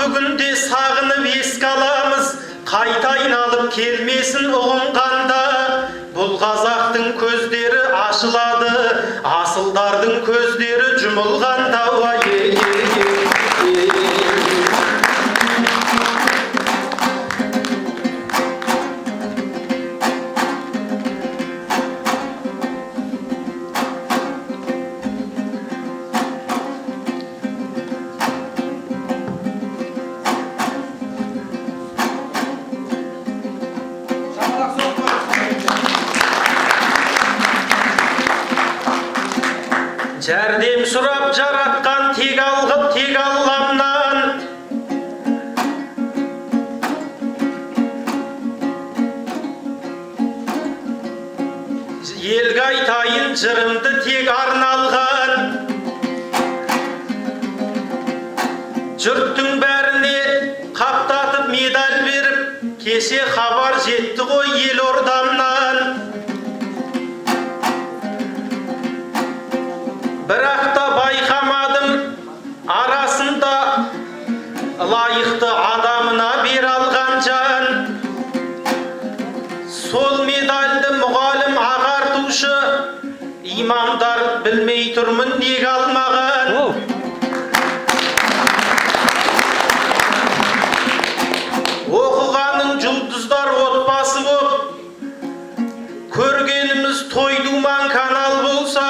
бүгінде сағынып еске аламыз, қайта айналып келмесін ұғынғанда. Бұл қазақтың көздері ашылады, асылдардың көздері жұмылғанда. Жәрдем сұрап жаратқан тек алғып тек Алламнан. Елге айтайын жырымды тек арналған. Жұрттың бәріне қаптатып медаль беріп, кеше хабар жетті ғой Елордамнан. Бірақ та байқамадым арасында лайықты адамына бер алған жан. Сол медальді мұғалім ағартушы, имамдар білмей тұрмын неге алмаған. Оқығаның жұлдыздар отбасы боп, көргеніміз той-думан канал болса,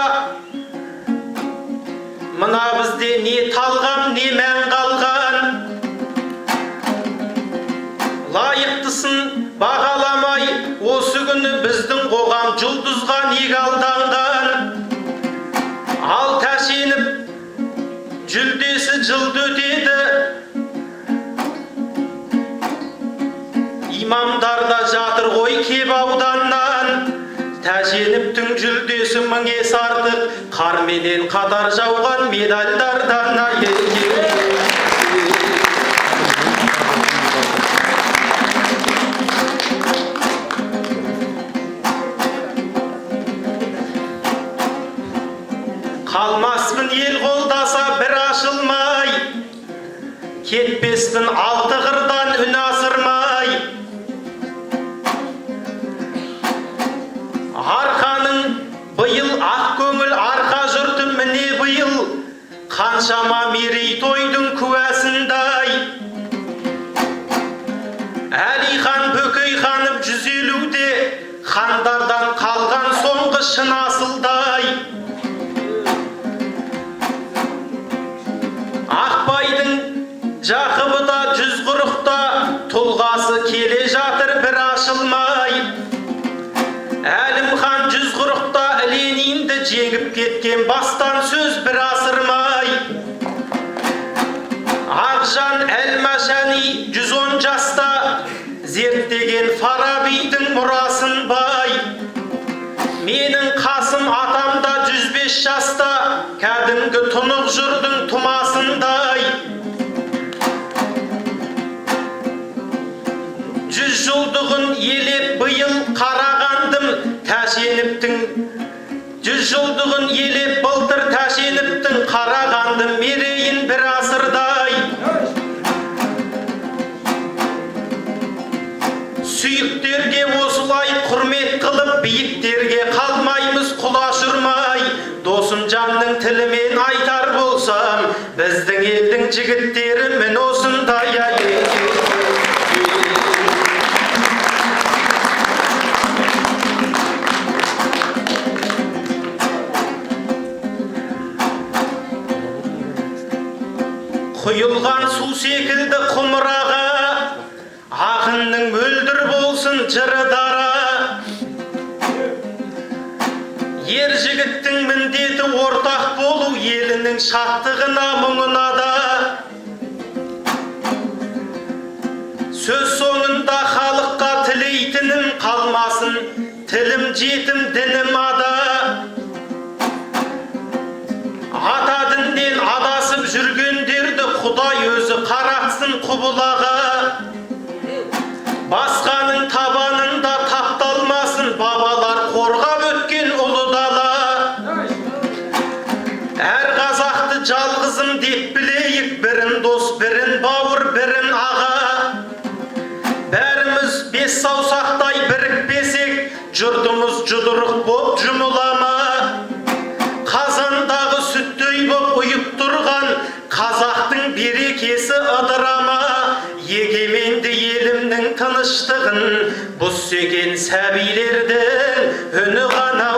мына бізде не талғам, не мән қалған. Лайықтысын бағаламай, осы күні біздің қоғам жұлдызға неге алданған. Ал тәшеніп, жүлдесі жылды өтеді. Имамдарда жатыр ғой кеп ауданнан. Тәшеніптің жүлдесі мың есе артық, қарменен қатар жауған медальдардан. Қалмаспын ел қолдаса бір ашылмай, кетпеспін алты қырдан үн асырмай. Арқаның бұйыл ақ көңіл арқа жұрты міне бұйыл, қаншама мерейтойдың куәсіндай. Әлихан Бөкейханов 150-де, хандардан қалған соңғы шын асылдай. Ақбайдың Жақыбы да 140-та, тұлғасы келе жатыр бір ашылмай. Әлімхан 140-та Ленинді жеңіп кеткен бастан сөз бір асырмай. Ақжан Әлмашани 110 жаста зерттеген Фарабидің мұрасын бай. Менің Қасым атам да 105 жаста кәдімгі тұнық жырдың тұмасындай. 100 жылдығын елеп бұйыл қарағандым, Тәшеновтің 100 жылдығын елеп былтыр Тәшеновтің қарағандым мерейін бір асырдай. Сүйіктерге осылай құрмет қылып, биіктерге қалмаймыз құлаш ұрмай. Досым жанның тілімен айтар болсам, біздің елдің жігіттері мін осындай. Құйылған су секілді құмыраға, ағынның мөлдір болсын жыры дара. Ер жігіттің міндеті ортақ болу, елінің шаттығына мұңына да. Сөз соңында халыққа тілейтінім қалмасын, тілім жетім дінім ада. Ата дінден адасып жүргендерді Құдай өзі қаратсын құбылаға. Басқаның табанында тапталмасын, бабалар қорғап өткен ұлы дала. Әр қазақты жалғызым деп білейік, бірін дос, бірін бауыр, бірін Жұртымыз жұдырық боп жұмылама, қазандағы сүттей боп ұйып тұрған қазақтың берекесі ыдырама. Егеменді елімнің тыныштығын бұз сүйген сәбилердің үні ғана